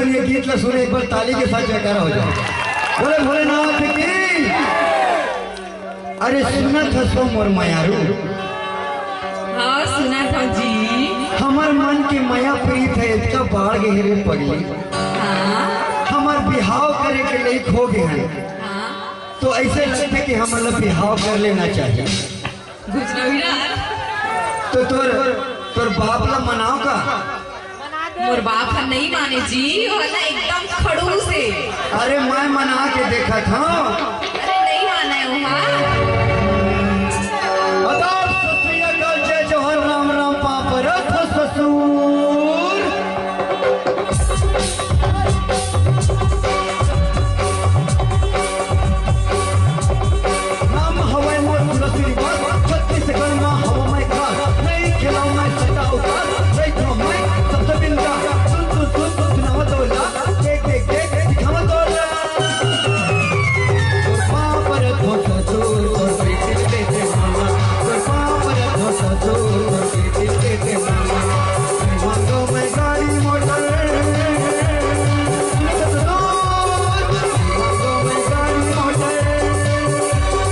सुनिए गीत ला सुने एक बार ताली के साथ जयकारा हो जाए। बोले भोलेनाथ की। अरे सुना था सो मोर मायारू। हाँ सुना था जी। हमार मन की माया प्रीत है इसका बाढ़ गहरे पगली। हाँ हमार बिहाव करे के लिए खो गए हैं। हाँ तो ऐसे लगते कि हम मतलब बिहाव कर लेना चाहिए। तो तोर बाप ला मनाओ का। मोर बाप हम नहीं माने जी, वो ना एकदम खड़ूस है। अरे मैं मना के देखा था। अरे नहीं माना है वहाँ। बताओ ससुरिया का जय जवाहर राम राम पापरथ ससुर। नाम हवाई मोर तुलसी बस 36 गणमा हवा में खास नहीं खिलाऊं मैं सटा उतार नहीं तो मैं सबसे बिंदा सुन सुनावा तोला देख देख देख दिखावा तोला पापरथ ससुर तोर प्रीति देते मामा तोर पापरथ ससुर तोर प्रीति देते मामा मांगो मैं गाड़ी मोटर मांगो मैं गाड़ी मोटर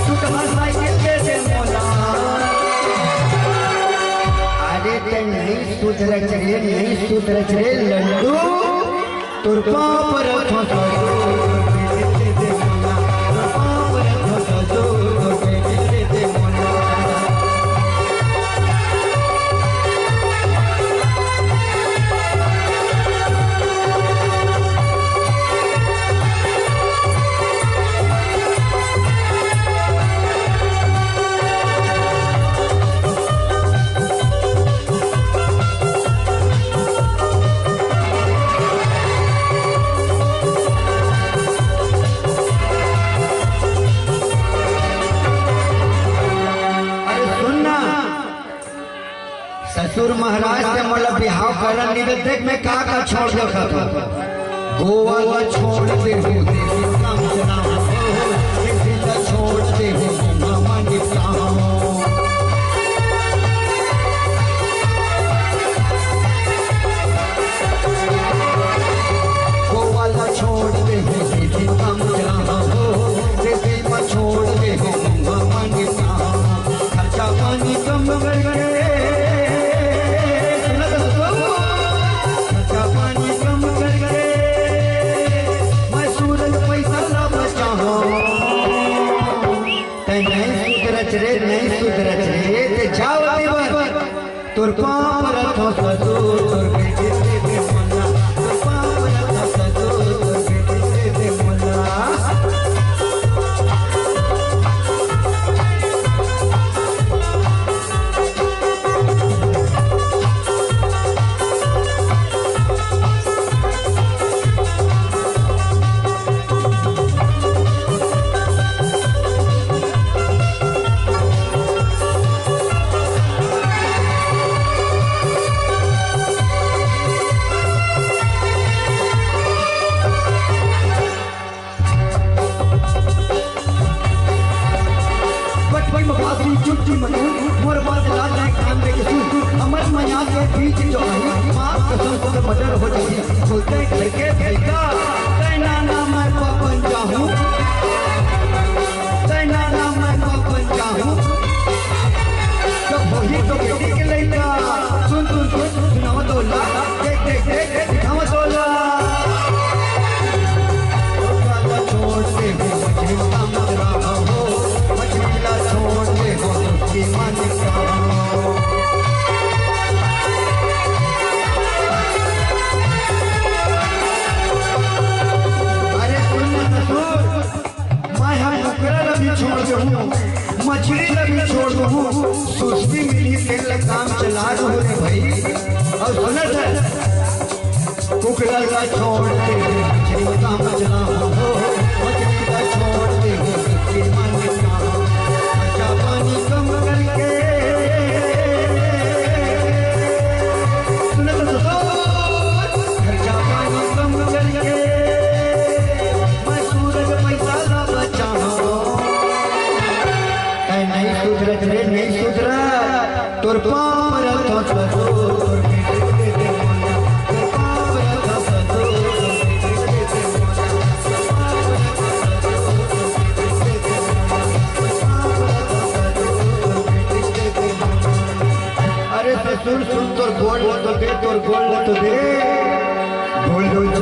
तू कहाँ साइकिल के दे मोला। अरे ते नहीं सुधर चले नहीं सुधर चले लड्डू तोर पापरथ ससुर ससुर महाराज से मतलब बिहाव करन नहीं देख मैं का छोड़ देखा था। गोवा ला छोड़ दे हो काम चला हो दिल्ली ला छोड़ दे हो मामा निपटा हो गोवा ला छोड़ दे हो दिल्ली काम चला हो दिल्ली ला छोड़ दे हो मामा निपटा हो खर्चा पानी कम कर गए नहीं सुधरत रे ते जाओ देवर तोर पापरथ ससुर तोर बेटे दे मोला तोर पापरथ ससुर तोर बेटे दे मोला। चुटकी मनु मोर बात लाज है कान में के सुन अमर मया के बीच जो आई मां कसम से मर्डर हो जाई बोलते घर के भैया तैना नाम मैं पवन चाहूं तैना नाम मैं पवन चाहूं जब वही तो बेटी के लइका सुन सुनावा तोला देख देख देख दिखावा तोला छोड़ दे मुझे काम करा हो मछली छोड़ दे हो की मन का। अरे सुन ससुर मैं हम बकरा भी छोड़ दूँ मछली भी छोड़ दूँ सुस्ती मिली तेल काम चला दो रे भाई। और सुना था कुकरा का छोड़ दे मछली काम चला हो मछली का छोड़ दे हो की मन का खर्चा पानी कम करके सुना तो खर्चा पानी कम करके मैं सूरज पैसा ला बचाओ नहीं सुधरत रे नहीं सुधरा तोर पापरथ ससुर तोर बेटे दे मोला तोर पापरथ ससुर सुन सुन तोर गोल तो दे, तोर गोल तो दे। बोल